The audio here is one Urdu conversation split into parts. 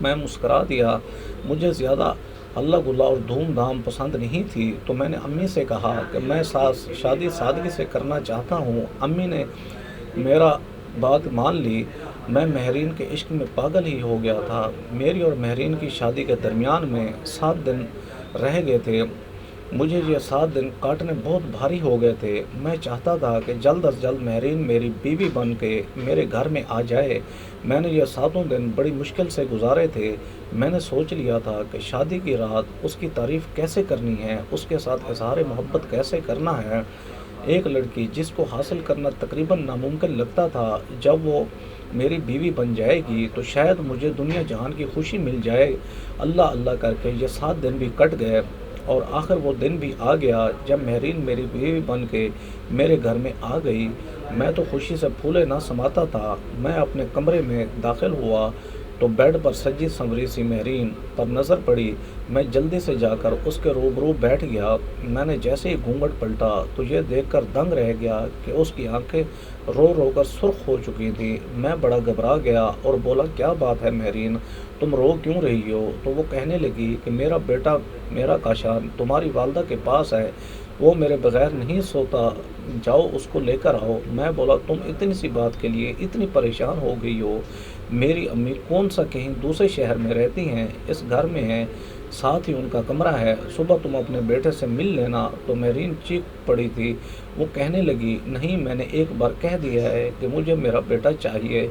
میں مسکرا دیا۔ مجھے زیادہ ہلا گلا اور دھوم دھام پسند نہیں تھی، تو میں نے امی سے کہا کہ میں شادی سادگی سے کرنا چاہتا ہوں۔ امی نے میرا بات مان لی۔ میں مہرین کے عشق میں پاگل ہی ہو گیا تھا۔ میری اور مہرین کی شادی کے درمیان میں 7 دن رہ گئے تھے۔ مجھے یہ 7 دن کاٹنے بہت بھاری ہو گئے تھے۔ میں چاہتا تھا کہ جلد از جلد مہرین میری بیوی بن کے میرے گھر میں آ جائے۔ میں نے یہ 7 دن بڑی مشکل سے گزارے تھے۔ میں نے سوچ لیا تھا کہ شادی کی رات اس کی تعریف کیسے کرنی ہے، اس کے ساتھ اظہار محبت کیسے کرنا ہے۔ ایک لڑکی جس کو حاصل کرنا تقریباً ناممکن لگتا تھا، جب وہ میری بیوی بن جائے گی تو شاید مجھے دنیا جہان کی خوشی مل جائے۔ اللہ اللہ کر کے یہ 7 دن بھی کٹ گئے، اور آخر وہ دن بھی آ گیا جب مہرین میری بیوی بن کے میرے گھر میں آ گئی۔ میں تو خوشی سے پھولے نہ سماتا تھا۔ میں اپنے کمرے میں داخل ہوا تو بیڈ پر سجی سنوری سی مہرین پر نظر پڑی۔ میں جلدی سے جا کر اس کے روبرو بیٹھ گیا۔ میں نے جیسے ہی گھونگھٹ پلٹا تو یہ دیکھ کر دنگ رہ گیا کہ اس کی آنکھیں رو رو کر سرخ ہو چکی تھیں۔ میں بڑا گھبرا گیا اور بولا، کیا بات ہے مہرین، تم رو کیوں رہی ہو؟ تو وہ کہنے لگی کہ میرا بیٹا، میرا کاشان تمہاری والدہ کے پاس ہے، وہ میرے بغیر نہیں سوتا، جاؤ اس کو لے کر آؤ۔ میں بولا، تم اتنی سی بات کے لیے اتنی پریشان ہو گئی ہو؟ میری امی کون سا کہیں دوسرے شہر میں رہتی ہیں، اس گھر میں ہیں، ساتھ ہی ان کا کمرہ ہے، صبح تم اپنے بیٹے سے مل لینا۔ تو مہرین چیخ پڑی تھی۔ وہ کہنے لگی، نہیں، میں نے ایک بار کہہ دیا ہے کہ مجھے میرا بیٹا چاہیے،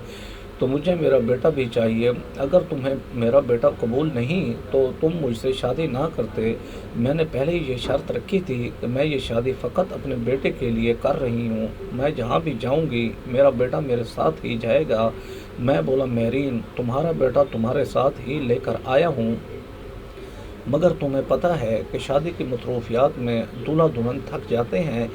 تو مجھے میرا بیٹا بھی چاہیے۔ اگر تمہیں میرا بیٹا قبول نہیں تو تم مجھ سے شادی نہ کرتے۔ میں نے پہلے ہی یہ شرط رکھی تھی کہ میں یہ شادی فقط اپنے بیٹے کے لیے کر رہی ہوں، میں جہاں بھی جاؤں گی میرا بیٹا میرے ساتھ ہی جائے گا۔ میں بولا، مہرین، تمہارا بیٹا تمہارے ساتھ ہی لے کر آیا ہوں، مگر تمہیں پتہ ہے کہ شادی کی مصروفیات میں دولہا دلہن تھک جاتے ہیں،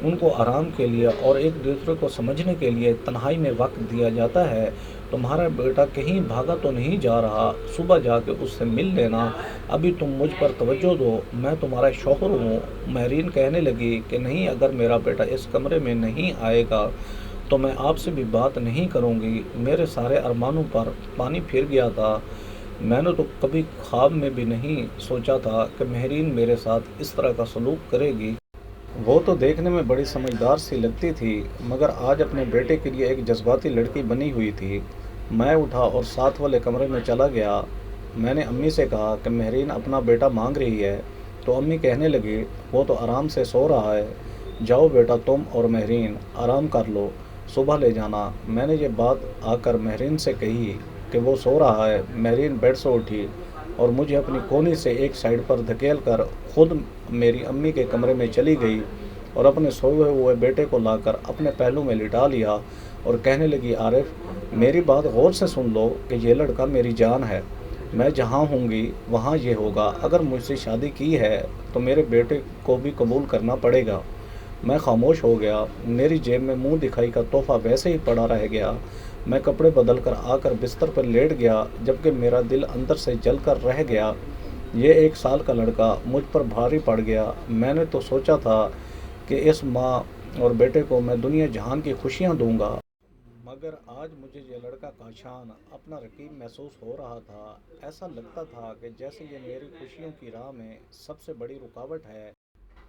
ان کو آرام کے لیے اور ایک دوسرے کو سمجھنے کے لیے تنہائی میں وقت دیا جاتا ہے۔ تمہارا بیٹا کہیں بھاگا تو نہیں جا رہا؟ صبح جا کے اس سے مل لینا۔ ابھی تم مجھ پر توجہ دو، میں تمہارا شوہر ہوں۔ مہرین کہنے لگی کہ نہیں، اگر میرا بیٹا اس کمرے میں نہیں آئے گا تو میں آپ سے بھی بات نہیں کروں گی۔ میرے سارے ارمانوں پر پانی پھر گیا تھا۔ میں نے تو کبھی خواب میں بھی نہیں سوچا تھا کہ مہرین میرے ساتھ اس طرح کا سلوک کرے گی۔ وہ تو دیکھنے میں بڑی سمجھدار سی لگتی تھی، مگر آج اپنے بیٹے کے لیے ایک جذباتی لڑکی بنی ہوئی تھی۔ میں اٹھا اور ساتھ والے کمرے میں چلا گیا۔ میں نے امی سے کہا کہ مہرین اپنا بیٹا مانگ رہی ہے، تو امی کہنے لگی، وہ تو آرام سے سو رہا ہے، جاؤ بیٹا تم اور مہرین آرام کر لو، صبح لے جانا۔ میں نے یہ بات آ کر مہرین سے کہی کہ وہ سو رہا ہے۔ مہرین بیڈ سے اٹھی اور مجھے اپنی کونی سے ایک سائیڈ پر دھکیل کر خود میری امی کے کمرے میں چلی گئی اور اپنے سوئے ہوئے بیٹے کو لا کر اپنے پہلو میں لٹا لیا اور کہنے لگی، عارف، میری بات غور سے سن لو کہ یہ لڑکا میری جان ہے، میں جہاں ہوں گی وہاں یہ ہوگا۔ اگر مجھ سے شادی کی ہے تو میرے بیٹے کو بھی قبول کرنا پڑے گا۔ میں خاموش ہو گیا۔ میری جیب میں منہ دکھائی کا تحفہ ویسے ہی پڑا رہ گیا۔ میں کپڑے بدل کر آ کر بستر پر لیٹ گیا، جبکہ میرا دل اندر سے جل کر رہ گیا۔ یہ 1 سال کا لڑکا مجھ پر بھاری پڑ گیا۔ میں نے تو سوچا تھا کہ اس ماں اور بیٹے کو میں دنیا جہان کی خوشیاں دوں گا، مگر آج مجھے یہ لڑکا کاشان اپنا رقیب محسوس ہو رہا تھا۔ ایسا لگتا تھا کہ جیسے یہ میری خوشیوں کی راہ میں سب سے بڑی رکاوٹ ہے۔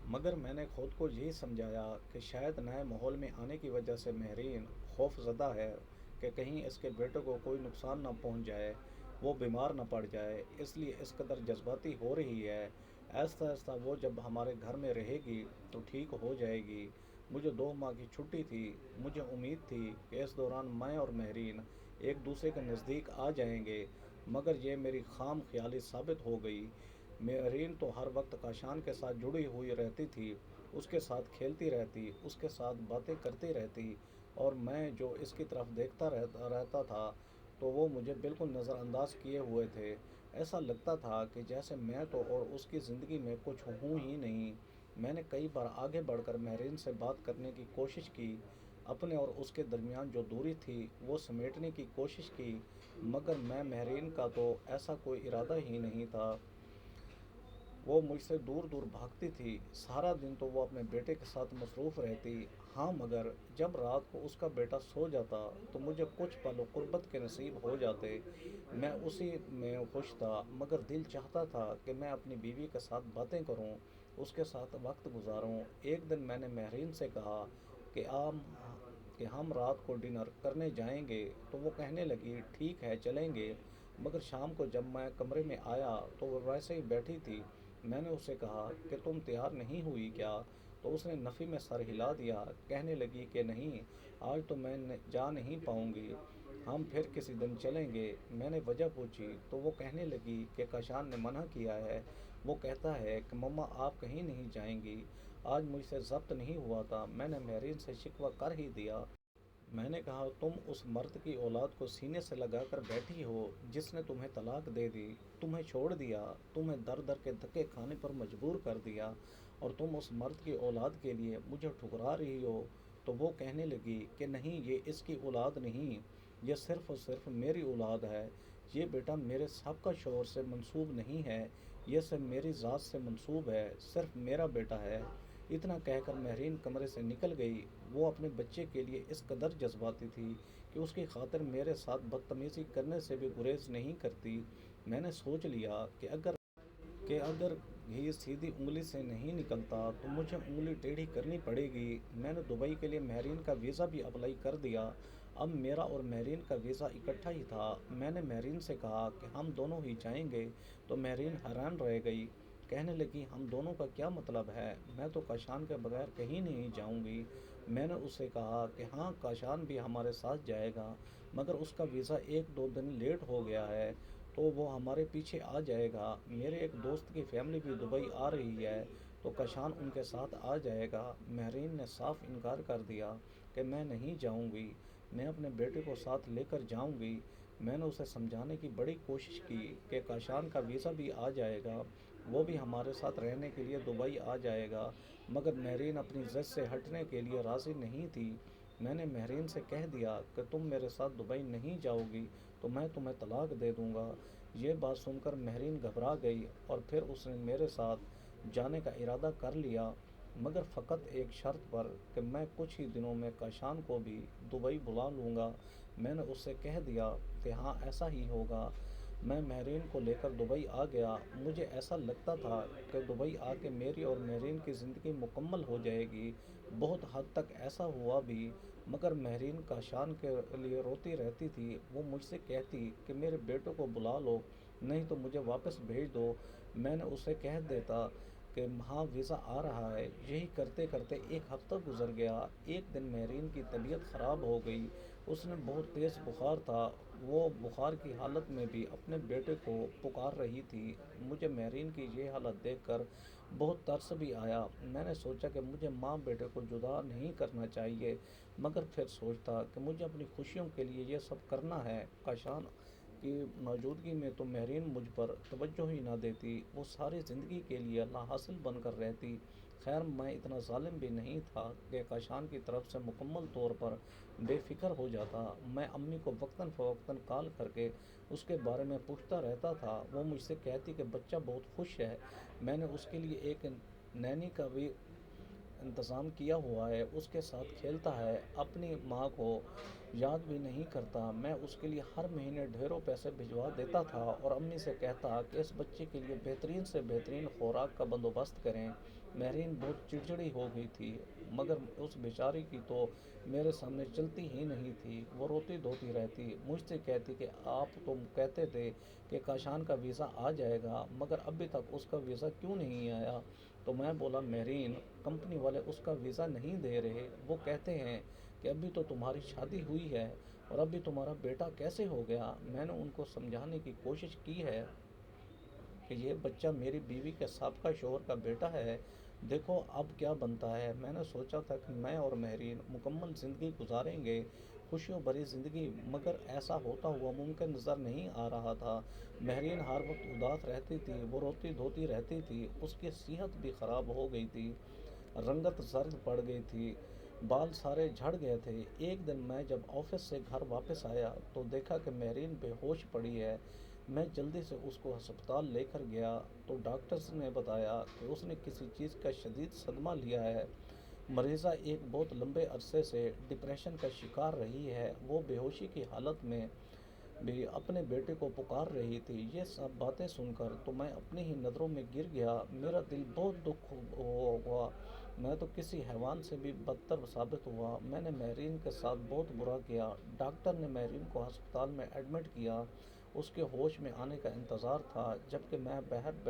مگر میں نے خود کو یہی سمجھایا کہ شاید نئے ماحول میں آنے کی وجہ سے مہرین خوف زدہ ہے کہ کہیں اس کے بیٹے کو کوئی نقصان نہ پہنچ جائے، وہ بیمار نہ پڑ جائے، اس لیے اس قدر جذباتی ہو رہی ہے۔ آہستہ آہستہ وہ جب ہمارے گھر میں رہے گی تو ٹھیک ہو جائے گی۔ مجھے 2 ماہ کی چھٹی تھی۔ مجھے امید تھی کہ اس دوران میں اور مہرین ایک دوسرے کے نزدیک آ جائیں گے، مگر یہ میری خام خیالی ثابت ہو گئی۔ مہرین تو ہر وقت کاشان کے ساتھ جڑی ہوئی رہتی تھی، اس کے ساتھ کھیلتی رہتی، اس کے ساتھ باتیں کرتی رہتی، اور میں جو اس کی طرف دیکھتا رہتا تھا تو وہ مجھے بالکل نظر انداز کیے ہوئے تھے۔ ایسا لگتا تھا کہ جیسے میں تو اور اس کی زندگی میں کچھ ہوں ہی نہیں۔ میں نے کئی بار آگے بڑھ کر مہرین سے بات کرنے کی کوشش کی، اپنے اور اس کے درمیان جو دوری تھی وہ سمیٹنے کی کوشش کی، مگر مہرین کا تو ایسا کوئی ارادہ ہی نہیں تھا۔ وہ مجھ سے دور دور بھاگتی تھی، سارا دن تو وہ اپنے بیٹے کے ساتھ مصروف رہتی۔ ہاں مگر جب رات کو اس کا بیٹا سو جاتا تو مجھے کچھ پل غربت کے نصیب ہو جاتے، میں اسی میں خوش تھا، مگر دل چاہتا تھا کہ میں اپنی بیوی کے ساتھ باتیں کروں، اس کے ساتھ وقت گزاروں۔ ایک دن میں نے مہرین سے کہا کہ ہم رات کو ڈنر کرنے جائیں گے، تو وہ کہنے لگی ٹھیک ہے چلیں گے، مگر شام کو جب میں کمرے میں آیا تو وہ ویسے ہی بیٹھی تھی۔ میں نے اسے کہا کہ تم تیار نہیں ہوئی کیا؟ تو اس نے نفی میں سر ہلا دیا، کہنے لگی کہ نہیں، آج تو میں جا نہیں پاؤں گی، ہم پھر کسی دن چلیں گے۔ میں نے وجہ پوچھی تو وہ کہنے لگی کہ کاشان نے منع کیا ہے، وہ کہتا ہے کہ مما آپ کہیں نہیں جائیں گی۔ آج مجھ سے ضبط نہیں ہوا تھا، میں نے مہرین سے شکوہ کر ہی دیا۔ میں نے کہا تم اس مرد کی اولاد کو سینے سے لگا کر بیٹھی ہو جس نے تمہیں طلاق دے دی، تمہیں چھوڑ دیا، تمہیں در در کے دھکے کھانے پر مجبور کر دیا، اور تم اس مرد کی اولاد کے لیے مجھے ٹھکرا رہی ہو۔ تو وہ کہنے لگی کہ نہیں، یہ اس کی اولاد نہیں، یہ صرف اور صرف میری اولاد ہے، یہ بیٹا میرے سابقہ شوہر سے منسوب نہیں ہے، یہ صرف میری ذات سے منسوب ہے، صرف میرا بیٹا ہے۔ اتنا کہہ کر مہرین کمرے سے نکل گئی۔ وہ اپنے بچے کے لیے اس قدر جذباتی تھی کہ اس کی خاطر میرے ساتھ بدتمیزی کرنے سے بھی گریز نہیں کرتی۔ میں نے سوچ لیا کہ اگر گھی سیدھی انگلی سے نہیں نکلتا تو مجھے انگلی ٹیڑھی کرنی پڑے گی۔ میں نے دبئی کے لیے مہرین کا ویزا بھی اپلائی کر دیا۔ اب میرا اور مہرین کا ویزا اکٹھا ہی تھا۔ میں نے مہرین سے کہا کہ ہم دونوں ہی جائیں گے، تو مہرین حیران رہ گئی، کہنے لگی ہم دونوں کا کیا مطلب ہے؟ میں تو کاشان کے بغیر کہیں نہیں جاؤں گی۔ میں نے اس سے کہا کہ ہاں کاشان بھی ہمارے ساتھ جائے گا، مگر اس کا ویزا 1-2 دن لیٹ ہو گیا ہے، تو وہ ہمارے پیچھے آ جائے گا۔ میرے ایک دوست کی فیملی بھی دبئی آ رہی ہے، تو کاشان ان کے ساتھ آ جائے گا۔ مہرین نے صاف انکار کر دیا کہ میں نہیں جاؤں گی، میں اپنے بیٹے کو ساتھ لے کر جاؤں گی۔ میں نے اسے سمجھانے کی بڑی کوشش کی کہ کاشان کا ویزا بھی آ جائے گا، وہ بھی ہمارے ساتھ رہنے کے لیے دبئی آ جائے گا، مگر مہرین اپنی ضد سے ہٹنے کے لیے راضی نہیں تھی۔ میں نے مہرین سے کہہ دیا کہ تم میرے ساتھ دبئی نہیں جاؤ گی تو میں تمہیں طلاق دے دوں گا۔ یہ بات سن کر مہرین گھبرا گئی، اور پھر اس نے میرے ساتھ جانے کا ارادہ کر لیا، مگر فقط ایک شرط پر کہ میں کچھ ہی دنوں میں کاشان کو بھی دبئی بلا لوں گا۔ میں نے اس سے کہہ دیا کہ ہاں ایسا ہی ہوگا۔ میں مہرین کو لے کر دبئی آ گیا۔ مجھے ایسا لگتا تھا کہ دبئی آ کے میری اور مہرین کی زندگی مکمل ہو جائے گی۔ بہت حد تک ایسا ہوا بھی، مگر مہرین کاشان کے لیے روتی رہتی تھی۔ وہ مجھ سے کہتی کہ میرے بیٹے کو بلا لو، نہیں تو مجھے واپس بھیج دو۔ میں نے اسے کہہ دیتا کہ ہاں ویزا آ رہا ہے۔ یہی کرتے کرتے 1 ہفتہ گزر گیا۔ ایک دن مہرین کی طبیعت خراب ہو گئی، اس نے بہت تیز بخار تھا، وہ بخار کی حالت میں بھی اپنے بیٹے کو پکار رہی تھی۔ مجھے مہرین کی یہ حالت دیکھ کر بہت ترس بھی آیا۔ میں نے سوچا کہ مجھے ماں بیٹے کو جدا نہیں کرنا چاہیے، مگر پھر سوچتا کہ مجھے اپنی خوشیوں کے لیے یہ سب کرنا ہے۔ کاشان کی موجودگی میں تو مہرین مجھ پر توجہ ہی نہ دیتی، وہ ساری زندگی کے لیے اللہ حاصل بن کر رہتی۔ خیر میں اتنا ظالم بھی نہیں تھا کہ کاشان کی طرف سے مکمل طور پر بے فکر ہو جاتا۔ میں امی کو وقتاً فوقتاً کال کر کے اس کے بارے میں پوچھتا رہتا تھا۔ وہ مجھ سے کہتی کہ بچہ بہت خوش ہے، میں نے اس کے لیے ایک نینی کا بھی انتظام کیا ہوا ہے، اس کے ساتھ کھیلتا ہے، اپنی ماں کو یاد بھی نہیں کرتا۔ میں اس کے لیے ہر مہینے ڈھیروں پیسے بھجوا دیتا تھا اور امی سے کہتا کہ اس بچے کے لیے بہترین سے بہترین خوراک کا بندوبست کریں۔ مہرین بہت چڑچڑی ہو گئی تھی، مگر اس بیچاری کی تو میرے سامنے چلتی ہی نہیں تھی۔ وہ روتی دھوتی رہتی، مجھ سے کہتی کہ آپ تو کہتے تھے کہ کاشان کا ویزا آ جائے گا، مگر ابھی تک اس کا ویزا کیوں نہیں آیا؟ تو میں بولا مہرین، کمپنی والے اس کا ویزا نہیں دے رہے، وہ کہتے ہیں کہ ابھی تو تمہاری شادی ہوئی ہے اور ابھی تمہارا بیٹا کیسے ہو گیا؟ میں نے ان کو سمجھانے کی کوشش کی ہے کہ یہ بچہ میری بیوی کے سابقہ شوہر کا بیٹا ہے، دیکھو اب کیا بنتا ہے۔ میں نے سوچا تھا کہ میں اور مہرین مکمل زندگی گزاریں گے، خوشیوں بھری زندگی، مگر ایسا ہوتا ہوا ممکن نظر نہیں آ رہا تھا۔ مہرین ہر وقت اداس رہتی تھی، وہ روتی دھوتی رہتی تھی، اس کی صحت بھی خراب ہو گئی تھی، رنگت زرد پڑ گئی تھی، بال سارے جھڑ گئے تھے۔ ایک دن میں جب آفس سے گھر واپس آیا تو دیکھا کہ مہرین بے ہوش پڑی ہے۔ میں جلدی سے اس کو ہسپتال لے کر گیا تو ڈاکٹرز نے بتایا کہ اس نے کسی چیز کا شدید صدمہ لیا ہے۔ مریضہ ایک بہت لمبے عرصے سے ڈپریشن کا شکار رہی ہے، وہ بے ہوشی کی حالت میں بھی اپنے بیٹے کو پکار رہی تھی۔ یہ سب باتیں سن کر تو میں اپنی ہی نظروں میں گر گیا، میرا دل بہت دکھ ہوا، میں تو کسی حیوان سے بھی بدتر ثابت ہوا۔ میں نے مہرین کے ساتھ بہت برا کیا۔ ڈاکٹر نے مہرین کو ہسپتال میں ایڈمٹ کیا، اس کے ہوش میں آنے کا انتظار تھا، جبکہ میں باہر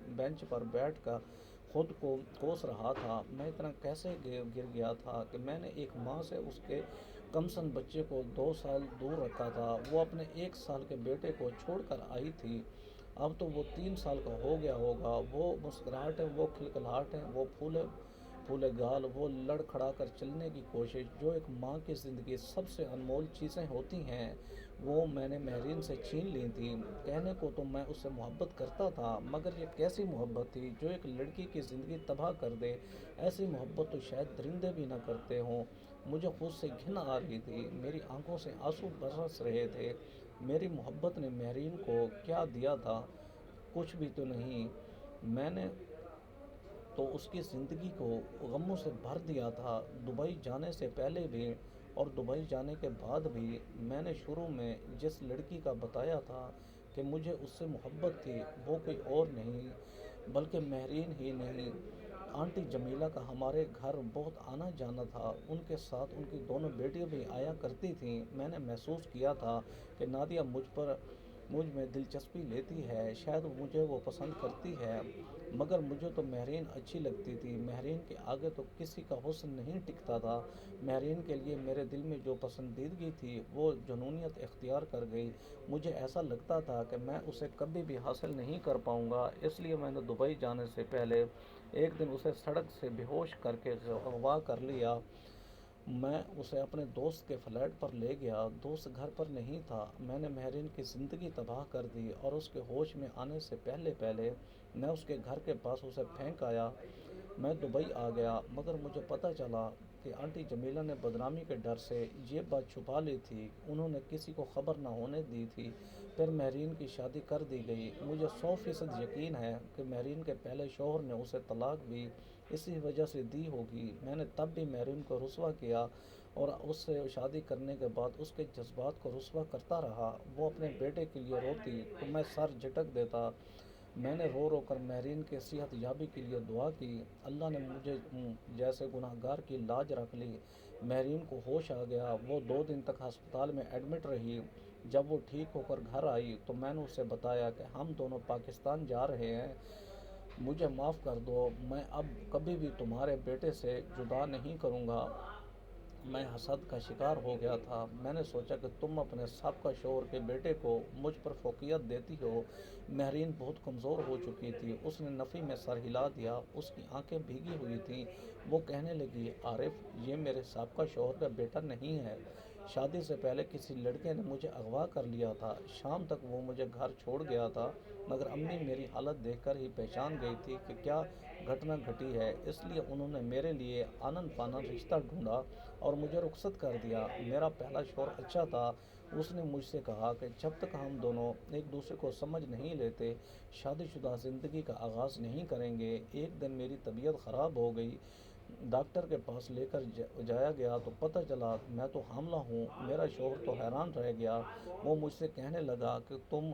بینچ پر بیٹھ کر خود کو کوس رہا تھا۔ میں اتنا کیسے گر گیا تھا کہ میں نے ایک ماں سے اس کے کمسن بچے کو 2 سال دور رکھا تھا، وہ اپنے 1 سال کے بیٹے کو چھوڑ کر آئی تھی، اب تو وہ 3 سال کا ہو گیا ہوگا۔ وہ مسکراہٹیں، وہ کھلکھلاہٹیں، وہ پھولے پھولے گال، وہ لڑکھڑا کر چلنے کی کوشش، جو ایک ماں کی زندگی سب سے انمول چیزیں ہوتی ہیں، وہ میں نے مہرین سے چھین لی تھی۔ کہنے کو تو میں اس سے محبت کرتا تھا، مگر یہ کیسی محبت تھی جو ایک لڑکی کی زندگی تباہ کر دے۔ ایسی محبت تو شاید درندے بھی نہ کرتے ہوں۔ مجھے خود سے گھن آ رہی تھی، میری آنکھوں سے آنسو برس رہے تھے۔ میری محبت نے مہرین کو کیا دیا تھا؟ کچھ بھی تو نہیں۔ میں نے تو اس کی زندگی کو غموں سے بھر دیا تھا۔ دبئی جانے سے پہلے بھی اور دبئی جانے کے بعد بھی میں نے شروع میں جس لڑکی کا بتایا تھا کہ مجھے اس سے محبت تھی، وہ کوئی اور نہیں بلکہ مہرین ہی نہیں، آنٹی جمیلہ کا ہمارے گھر بہت آنا جانا تھا، ان کے ساتھ ان کی دونوں بیٹیاں بھی آیا کرتی تھیں۔ میں نے محسوس کیا تھا کہ نادیہ مجھ میں دلچسپی لیتی ہے، شاید مجھے وہ پسند کرتی ہے، مگر مجھے تو مہرین اچھی لگتی تھی۔ مہرین کے آگے تو کسی کا حسن نہیں ٹکتا تھا۔ مہرین کے لیے میرے دل میں جو پسندیدگی تھی وہ جنونیت اختیار کر گئی۔ مجھے ایسا لگتا تھا کہ میں اسے کبھی بھی حاصل نہیں کر پاؤں گا، اس لیے میں نے دبئی جانے سے پہلے ایک دن اسے سڑک سے بے ہوش کر کے اغوا کر لیا۔ میں اسے اپنے دوست کے فلیٹ پر لے گیا، دوست گھر پر نہیں تھا۔ میں نے مہرین کی زندگی تباہ کر دی اور اس کے ہوش میں آنے سے پہلے میں اس کے گھر کے پاس اسے پھینک آیا۔ میں دبئی آ گیا، مگر مجھے پتہ چلا کہ آنٹی جمیلہ نے بدنامی کے ڈر سے یہ بات چھپا لی تھی، انہوں نے کسی کو خبر نہ ہونے دی تھی۔ پھر مہرین کی شادی کر دی گئی۔ مجھے 100% یقین ہے کہ مہرین کے پہلے شوہر نے اسے طلاق بھی اسی وجہ سے دی ہوگی۔ میں نے تب بھی مہرین کو رسوا کیا اور اس سے شادی کرنے کے بعد اس کے جذبات کو رسوا کرتا رہا۔ وہ اپنے بیٹے کے لیے روتی تو میں سر جھٹک دیتا۔ میں نے رو رو کر مہرین کے صحت یابی کے لیے دعا کی۔ اللہ نے مجھے جیسے گناہگار کی لاج رکھ لی۔ مہرین کو ہوش آ گیا، وہ 2 دن تک ہسپتال میں ایڈمٹ رہی۔ جب وہ ٹھیک ہو کر گھر آئی تو میں نے اسے بتایا کہ ہم دونوں پاکستان جا رہے ہیں، مجھے معاف کر دو، میں اب کبھی بھی تمہارے بیٹے سے جدا نہیں کروں گا۔ میں حسد کا شکار ہو گیا تھا۔ میں نے سوچا کہ تم اپنے سابقہ شوہر کے بیٹے کو مجھ پر فوقیت دیتی ہو۔ مہرین بہت کمزور ہو چکی تھی، اس نے نفی میں سر ہلا دیا، اس کی آنکھیں بھیگی ہوئی تھیں۔ وہ کہنے لگی، عارف، یہ میرے سابقہ شوہر کا بیٹا نہیں ہے، شادی سے پہلے کسی لڑکے نے مجھے اغوا کر لیا تھا، شام تک وہ مجھے گھر چھوڑ گیا تھا، مگر امی میری حالت دیکھ کر ہی پہچان گئی تھی کہ کیا گھٹنا گھٹی ہے، اس لیے انہوں نے میرے لیے آنن فانن رشتہ ڈھونڈا اور مجھے رخصت کر دیا۔ میرا پہلا شوہر اچھا تھا، اس نے مجھ سے کہا کہ جب تک ہم دونوں ایک دوسرے کو سمجھ نہیں لیتے، شادی شدہ زندگی کا آغاز نہیں کریں گے۔ ایک دن میری طبیعت خراب ہو گئی، ڈاکٹر کے پاس لے کر جایا گیا تو پتہ چلا میں تو حاملہ ہوں۔ میرا شوہر تو حیران رہ گیا، وہ مجھ سے کہنے لگا کہ تم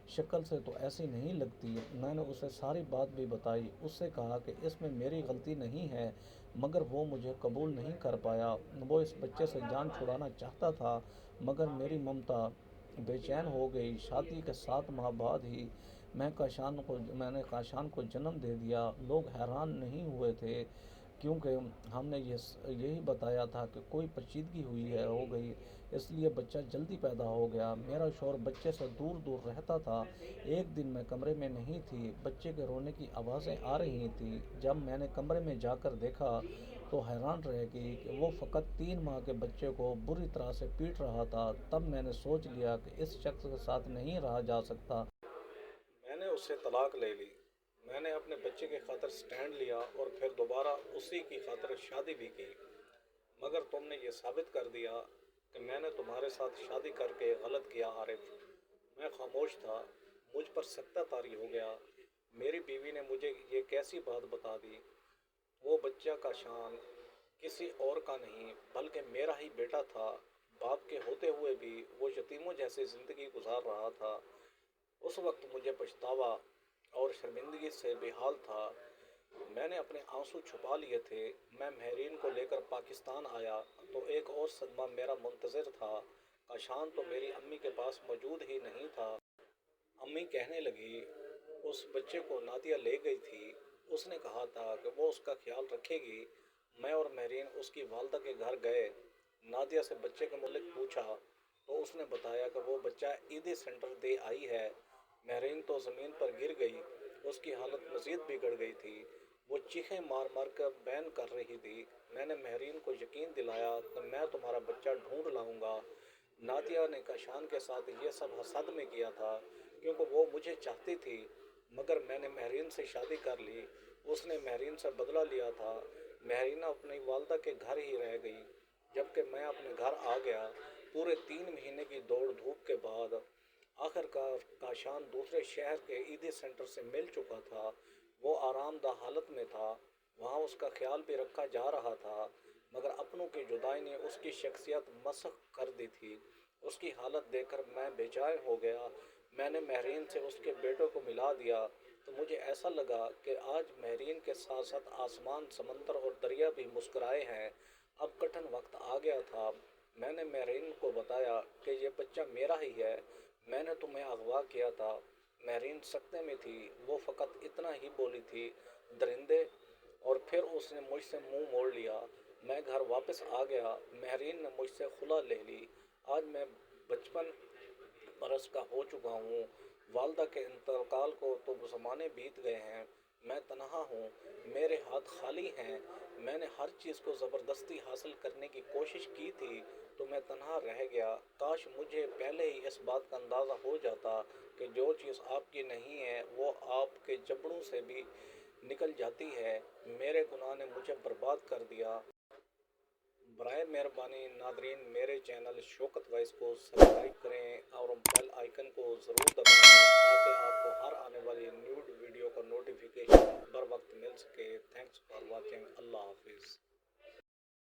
شکل سے تو ایسی نہیں لگتی۔ میں نے اسے ساری بات بھی بتائی، اس سے کہا کہ اس میں میری غلطی نہیں ہے، مگر وہ مجھے قبول نہیں کر پایا۔ وہ اس بچے سے جان چھڑانا چاہتا تھا، مگر میری ممتا بے چین ہو گئی۔ شادی کے 7 ماہ بعد ہی میں نے کاشان کو جنم دے دیا۔ لوگ حیران نہیں ہوئے تھے کیونکہ ہم نے یہی بتایا تھا کہ کوئی پیچیدگی ہو گئی، اس لیے بچہ جلدی پیدا ہو گیا۔ میرا شوہر بچے سے دور دور رہتا تھا۔ ایک دن میں کمرے میں نہیں تھی، بچے کے رونے کی آوازیں آ رہی تھیں۔ جب میں نے کمرے میں جا کر دیکھا تو حیران رہ گئی کہ وہ فقط 3 ماہ کے بچے کو بری طرح سے پیٹ رہا تھا۔ تب میں نے سوچ لیا کہ اس شخص کے ساتھ نہیں رہا جا سکتا۔ میں نے اس سے طلاق لے لی۔ میں نے اپنے بچے کی خاطر سٹینڈ لیا اور پھر دوبارہ اسی کی خاطر شادی بھی کی، مگر تم نے یہ ثابت کر دیا کہ میں نے تمہارے ساتھ شادی کر کے غلط کیا، عارف۔ میں خاموش تھا۔ مجھ پر سکتہ طاری ہو گیا۔ میری بیوی نے مجھے یہ کیسی بات بتا دی؟ وہ بچہ کا شان کسی اور کا نہیں بلکہ میرا ہی بیٹا تھا۔ باپ کے ہوتے ہوئے بھی وہ یتیموں جیسی زندگی گزار رہا تھا۔ اس وقت مجھے پچھتاوا اور شرمندگی سے بے حال تھا۔ میں نے اپنے آنسو چھپا لیے تھے۔ میں مہرین کو لے کر پاکستان آیا تو ایک اور صدمہ میرا منتظر تھا۔ کاشان تو میری امی کے پاس موجود ہی نہیں تھا۔ امی کہنے لگی اس بچے کو نادیہ لے گئی تھی، اس نے کہا تھا کہ وہ اس کا خیال رکھے گی۔ میں اور مہرین اس کی والدہ کے گھر گئے۔ نادیہ سے بچے کے متعلق پوچھا تو اس نے بتایا کہ وہ بچہ عیدی سینٹر دے آئی ہے۔ مہرین تو زمین پر گر گئی، اس کی حالت مزید بگڑ گئی تھی۔ وہ چیخیں مار مار کر بین کر رہی تھی۔ میں نے مہرین کو یقین دلایا کہ میں تمہارا بچہ ڈھونڈ لاؤں گا۔ نادیہ نے کاشان کے ساتھ یہ سب حسد میں کیا تھا کیونکہ وہ مجھے چاہتی تھی، مگر میں نے مہرین سے شادی کر لی۔ اس نے مہرین سے بدلہ لیا تھا۔ مہرینہ اپنی والدہ کے گھر ہی رہ گئی، جبکہ میں اپنے گھر آ گیا۔ پورے 3 مہینے کی دوڑ دھوپ کے بعد آخر کار کاشان دوسرے شہر کے عیدی سینٹر سے مل چکا تھا۔ وہ آرام دہ حالت میں تھا، وہاں اس کا خیال بھی رکھا جا رہا تھا، مگر اپنوں کی جدائی نے اس کی شخصیت مسخ کر دی تھی۔ اس کی حالت دیکھ کر میں بے چین ہو گیا۔ میں نے مہرین سے اس کے بیٹے کو ملا دیا تو مجھے ایسا لگا کہ آج مہرین کے ساتھ ساتھ آسمان، سمندر اور دریا بھی مسکرائے ہیں۔ اب کٹھن وقت آ گیا تھا۔ میں نے مہرین کو بتایا کہ یہ بچہ میرا ہی ہے، میں نے تمہیں اغوا کیا تھا۔ مہرین سکتے میں تھی، وہ فقط اتنا ہی بولی تھی، درندے، اور پھر اس نے مجھ سے منہ موڑ لیا۔ میں گھر واپس آ گیا۔ مہرین نے مجھ سے خلا لے لی۔ آج میں 55 برس کا ہو چکا ہوں۔ والدہ کے انتقال کو تو زمانے بیت گئے ہیں۔ میں تنہا ہوں، میرے ہاتھ خالی ہیں۔ میں نے ہر چیز کو زبردستی حاصل کرنے کی کوشش کی تھی تو میں تنہا رہ گیا۔ کاش مجھے پہلے ہی اس بات کا اندازہ ہو جاتا کہ جو چیز آپ کی نہیں ہے وہ آپ کے جبڑوں سے بھی نکل جاتی ہے۔ میرے گناہ نے مجھے برباد کر دیا۔ برائے مہربانی ناظرین میرے چینل شوکت وائس کو سبسکرائب کریں اور بیل آئیکن کو ضرور دبائیں تاکہ آپ کو ہر آنے والی نیو ویڈیو کا نوٹیفیکیشن بر وقت مل سکے۔ Thanks for watching. اللہ حافظ۔